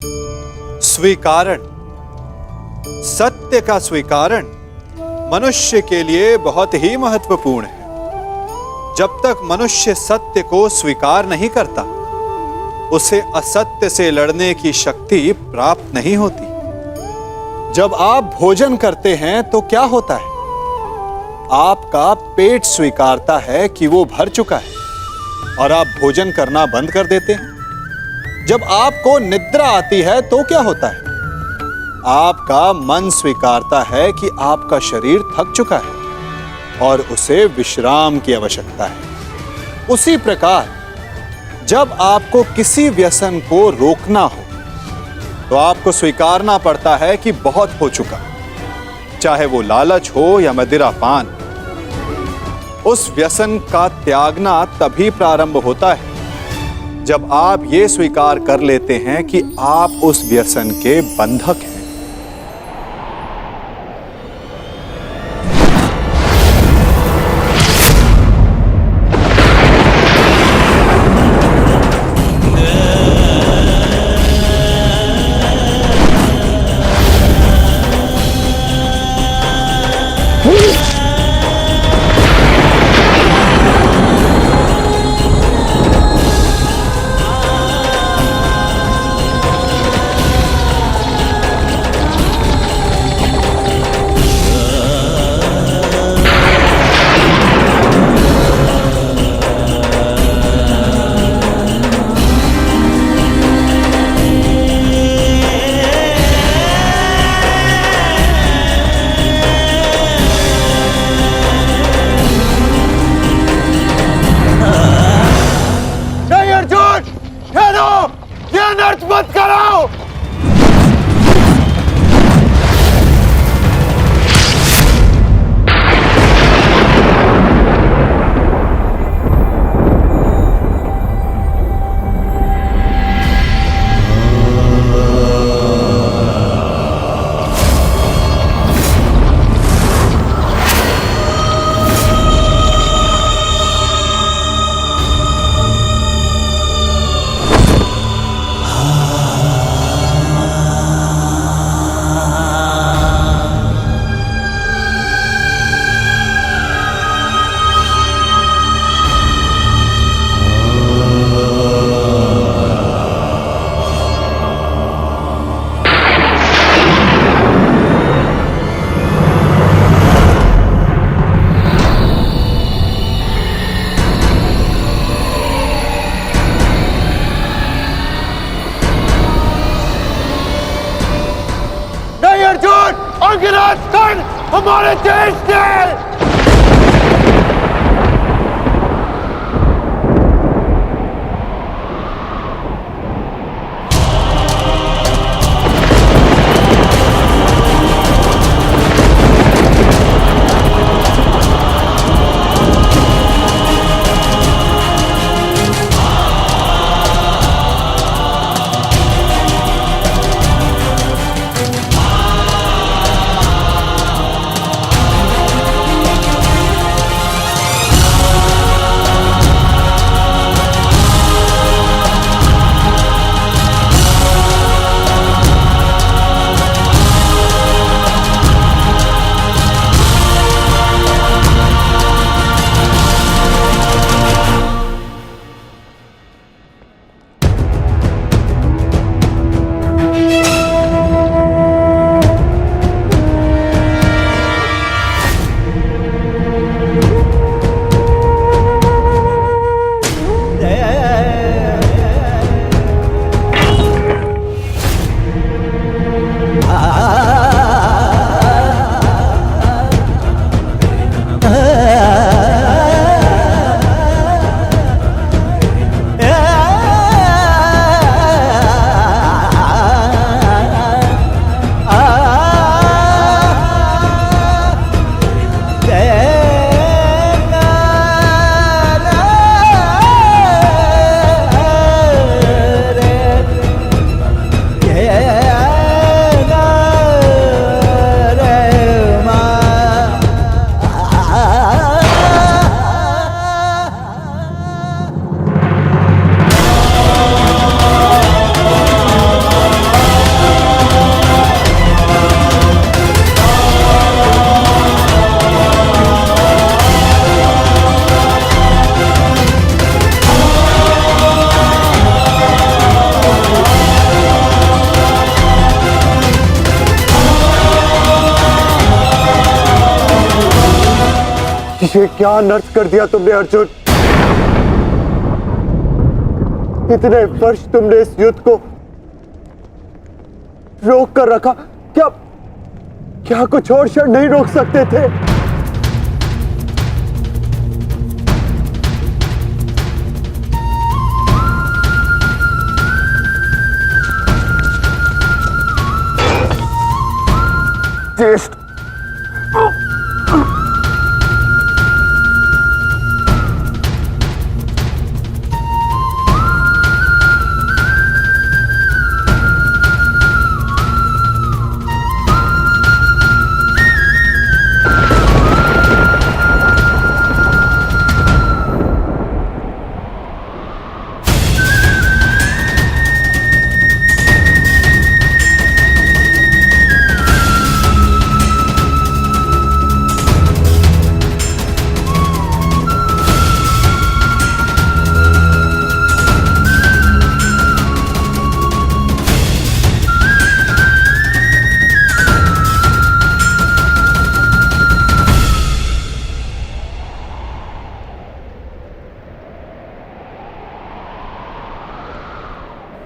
स्वीकारण, सत्य का स्वीकारण मनुष्य के लिए बहुत ही महत्वपूर्ण है। जब तक मनुष्य सत्य को स्वीकार नहीं करता, उसे असत्य से लड़ने की शक्ति प्राप्त नहीं होती। जब आप भोजन करते हैं तो क्या होता है? आपका पेट स्वीकारता है कि वो भर चुका है और आप भोजन करना बंद कर देते हैं। जब आपको निद्रा आती है तो क्या होता है? आपका मन स्वीकारता है कि आपका शरीर थक चुका है और उसे विश्राम की आवश्यकता है। उसी प्रकार जब आपको किसी व्यसन को रोकना हो तो आपको स्वीकारना पड़ता है कि बहुत हो चुका, चाहे वो लालच हो या मदिरापान। उस व्यसन का त्यागना तभी प्रारंभ होता है जब आप ये स्वीकार कर लेते हैं कि आप उस व्यसन के बंधक हैं। मत कराओ। अंग्रेज हमारे देश के ये क्या अनर्थ कर दिया तुमने अर्जुन। इतने वर्ष तुमने इस युद्ध को रोक कर रखा, क्या क्या कुछ और क्षण नहीं रोक सकते थे? ज्येष्ठ,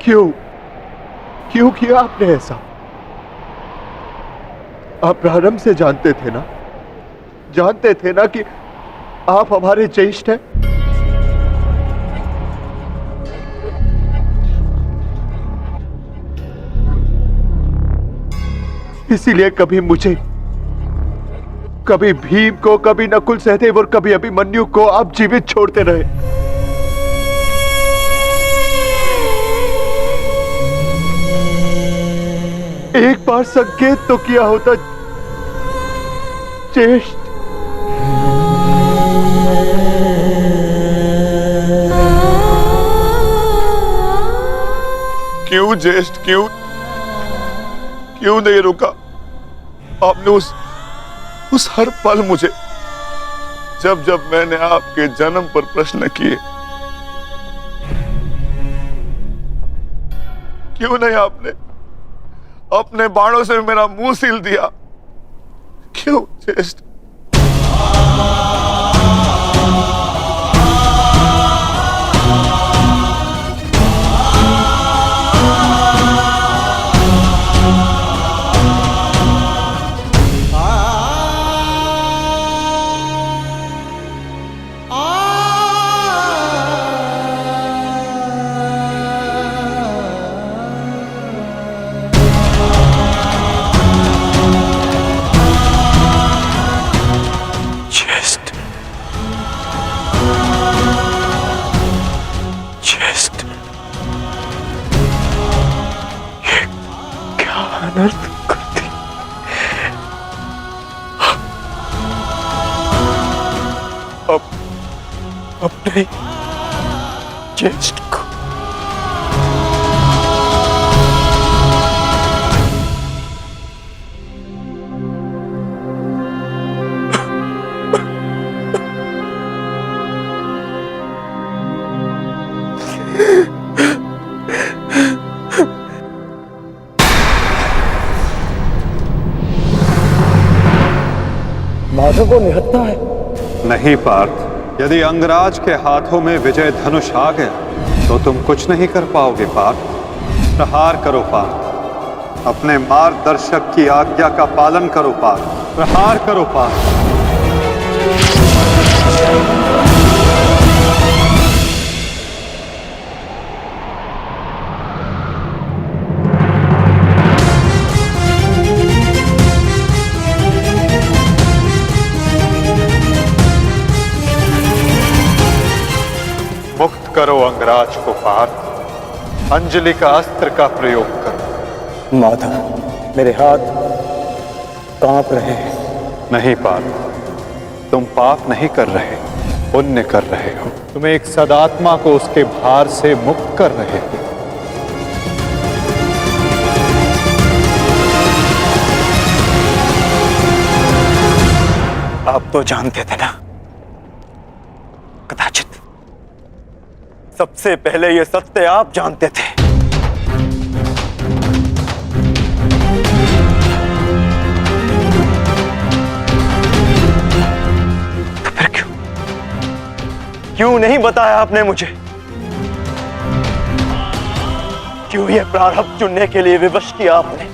क्यों क्यों किया आपने ऐसा? आप प्रारंभ से जानते थे ना कि आप हमारे ज्येष्ठ हैं। इसीलिए कभी मुझे, कभी भीम को, कभी नकुल सहदेव और कभी अभिमन्यु को आप जीवित छोड़ते रहे। एक बार संकेत तो किया होता ज्येष्ठ। क्यों ज्येष्ठ, क्यों नहीं रुका आपने? उस हर पल मुझे, जब मैंने आपके जन्म पर प्रश्न किए, क्यों नहीं आपने अपने बाणों से मेरा मुंह सील दिया? क्यों ज्येष्ठ? अनर्थ करती। अपने ज्येष्ठ को माधव को निहत्था है। नहीं पार्थ, यदि अंगराज के हाथों में विजय धनुष आ गया तो तुम कुछ नहीं कर पाओगे पार्थ। प्रहार करो पार्थ, अपने मार्गदर्शक की आज्ञा का पालन करो पार्थ। प्रहार करो पार्थ। मुक्त करो अंगराज को पार्थ। अंजलि का अस्त्र का प्रयोग करो। माधव, मेरे हाथ कांप रहे हैं। नहीं पार्थ, तुम पाप नहीं कर रहे, पुण्य कर रहे हो। तुम एक सदात्मा को उसके भार से मुक्त कर रहे हो। आप तो जानते थे ना, कदाचित सबसे पहले ये सत्य आप जानते थे। तो फिर क्यों नहीं बताया आपने मुझे? क्यों ये प्रारब्ध चुनने के लिए विवश किया आपने?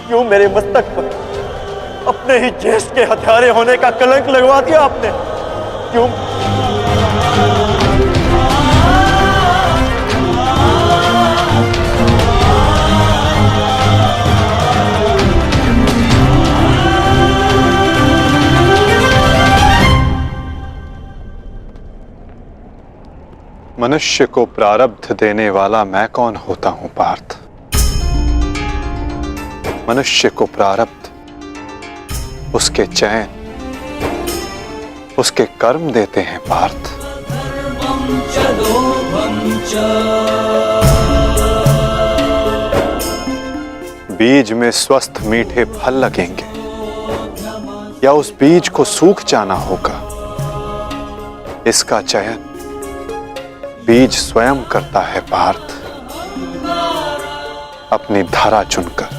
क्यों मेरे मस्तक पर अपने ही ज्येष्ठ के हत्यारे होने का कलंक लगवा दिया आपने? क्यों? मनुष्य को प्रारब्ध देने वाला मैं कौन होता हूं पार्थ? मनुष्य को प्रारब्ध उसके चयन, उसके कर्म देते हैं पार्थ। बीज में स्वस्थ मीठे फल लगेंगे या उस बीज को सूख जाना होगा, इसका चयन बीज स्वयं करता है पार्थ, अपनी धरा चुनकर।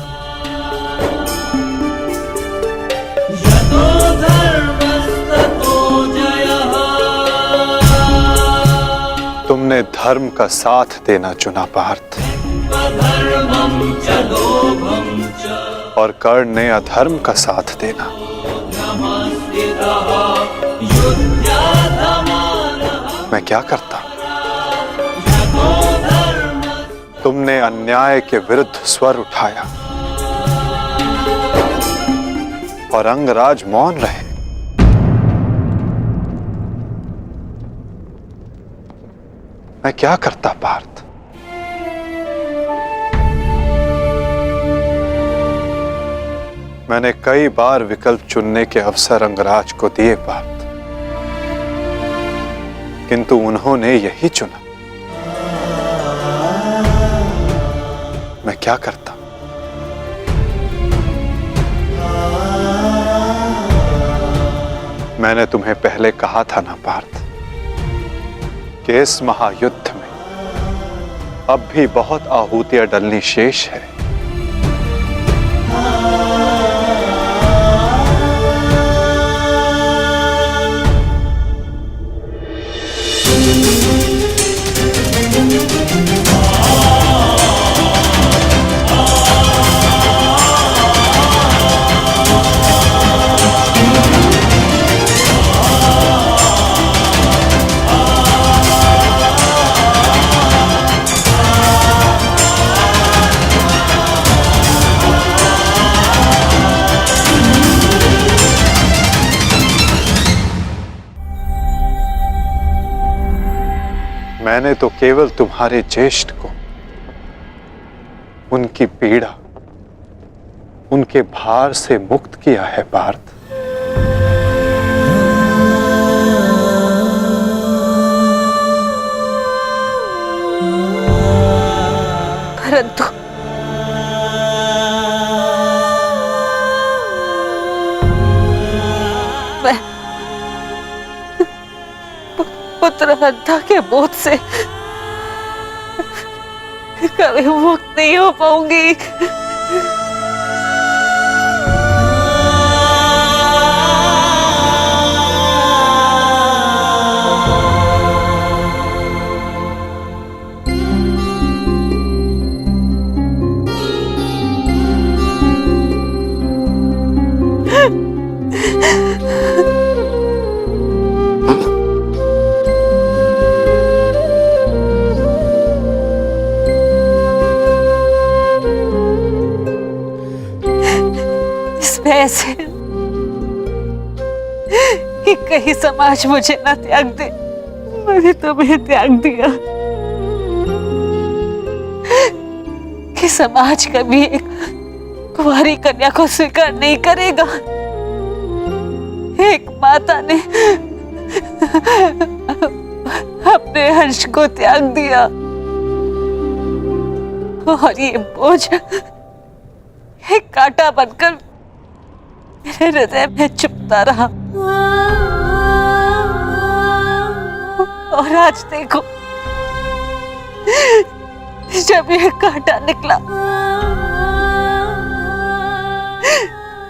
तुमने धर्म का साथ देना चुना पार्थ, और कर्ण ने अधर्म का साथ देना। मैं क्या करता? तुमने अन्याय के विरुद्ध स्वर उठाया और अंगराज मौन रहे। मैं क्या करता पार्थ? मैंने कई बार विकल्प चुनने के अवसर अंगराज को दिए पार्थ, किंतु उन्होंने यही चुना। मैं क्या करता? मैंने तुम्हें पहले कहा था ना पार्थ कि इस महायुद्ध में अब भी बहुत आहुतियां डलनी शेष है। मैंने तो केवल तुम्हारे ज्येष्ठ को, उनकी पीड़ा, उनके भार से मुक्त किया है पार्थ। परंतु मैं पुत्र हत्या के बोझ से कभी मुक्त नहीं हो पाऊंगी। ऐसे कि कहीं समाज मुझे ना त्याग दे, मैंने तुम्हें त्याग दिया। कि समाज कभी एक कुंवारी कन्या को स्वीकार नहीं करेगा। एक माता ने अपने हर्ष को त्याग दिया और ये बोझ एक कांटा बनकर मेरे हृदय में चुभता रहा। और आज देखो, जब ये कांटा निकला,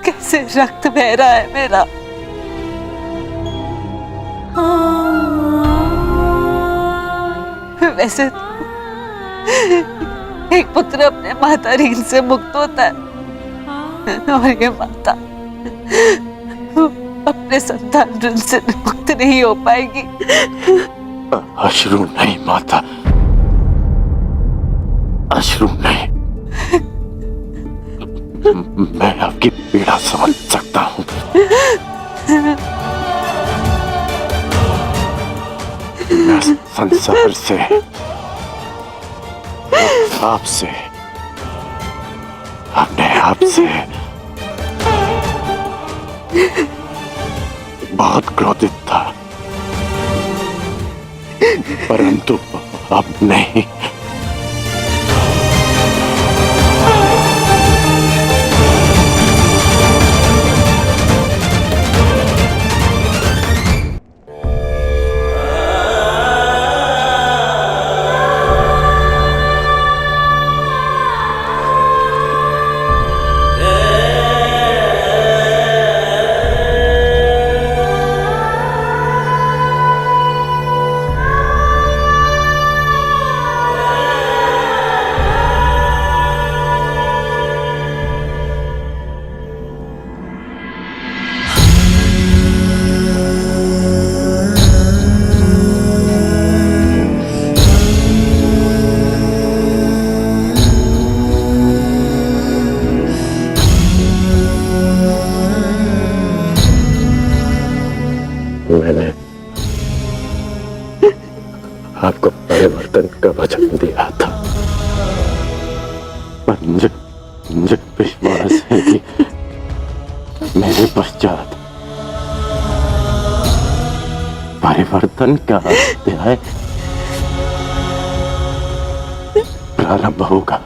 कैसे रक्त बह रहा है मेरा। वैसे तो एक पुत्र अपने माता ऋण से मुक्त होता है और ये माता अपने संतान ऋण से मुक्त नहीं हो पाएगी। अश्रु नहीं माता, अश्रु नहीं। मैं आपकी पीड़ा समझ सकता हूं। मैं संसार से, आपसे, अपने आप से बहुत क्रोधित था, परंतु अब नहीं। मैंने आपको परिवर्तन का वचन दिया था, पर मुझे विश्वास है कि मेरे पश्चात परिवर्तन का अध्याय प्रारंभ होगा।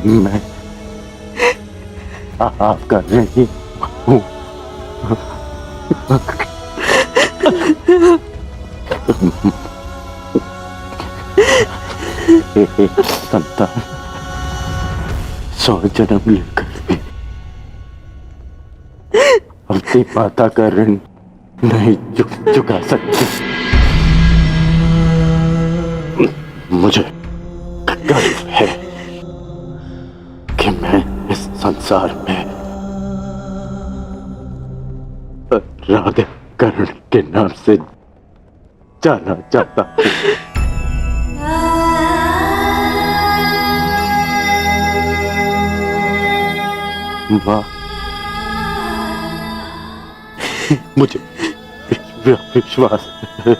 मैं आपका नहीं हूँ। संतान 100 जन्म लेकर भी अपनी माता का ऋण नहीं चुका सकती। मुझे गर्व है कि मैं इस संसार में राधा कर्ण के नाम से जाना चाहता हूँ। माँ, मुझे विश्वास है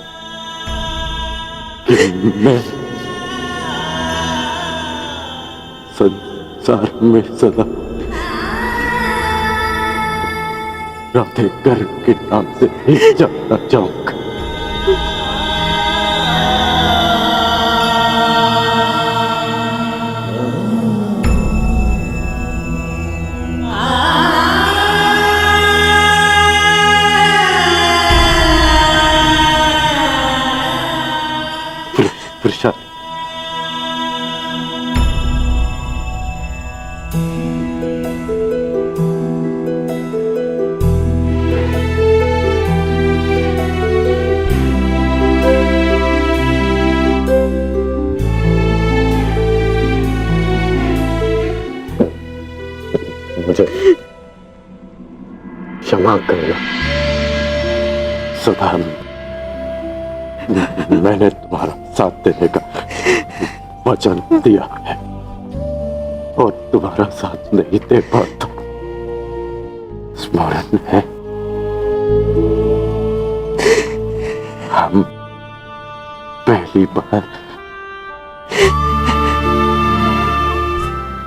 कि मैं संसार में सदा राधे कर्ण के नाम से ही जाना चाहूंगा। प्रसाद, मुझे क्षमा करना। सदा मैंने तुम्हारा साथ देने का वचन दिया है और तुम्हारा साथ नहीं दे पाता। स्मरण है, हम पहली बार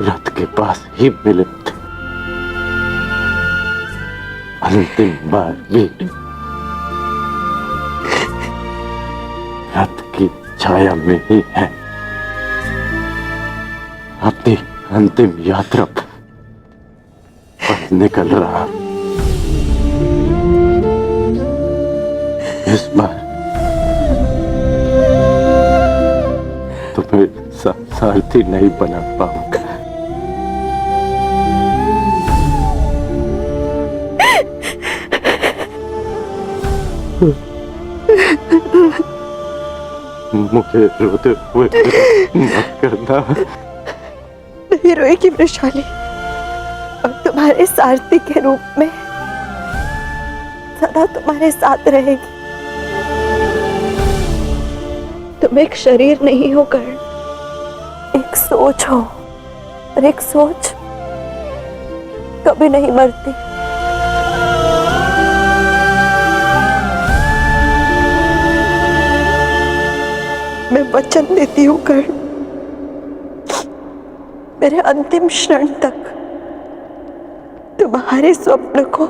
रथ के पास ही मिले थे, अंतिम बार भी रथ की छाया में ही है। अपनी अंतिम यात्रा पर निकल रहा। इस बार तुम्हें सारथी नहीं बना पाऊंगा। मुझे रोते हुए मत करना। नहीं रोएगी वृषाली, और तुम्हारे सारथी के रूप में सदा तुम्हारे साथ रहेगी। तुम एक शरीर नहीं हो कर्ण, एक सोच हो, और एक सोच कभी नहीं मरती। मैं वचन देती हूँ कर्ण, मेरे अंतिम क्षण तक तुम्हारे स्वप्न को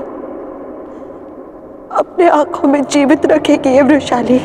अपने आंखों में जीवित रखेगी ये वृषाली।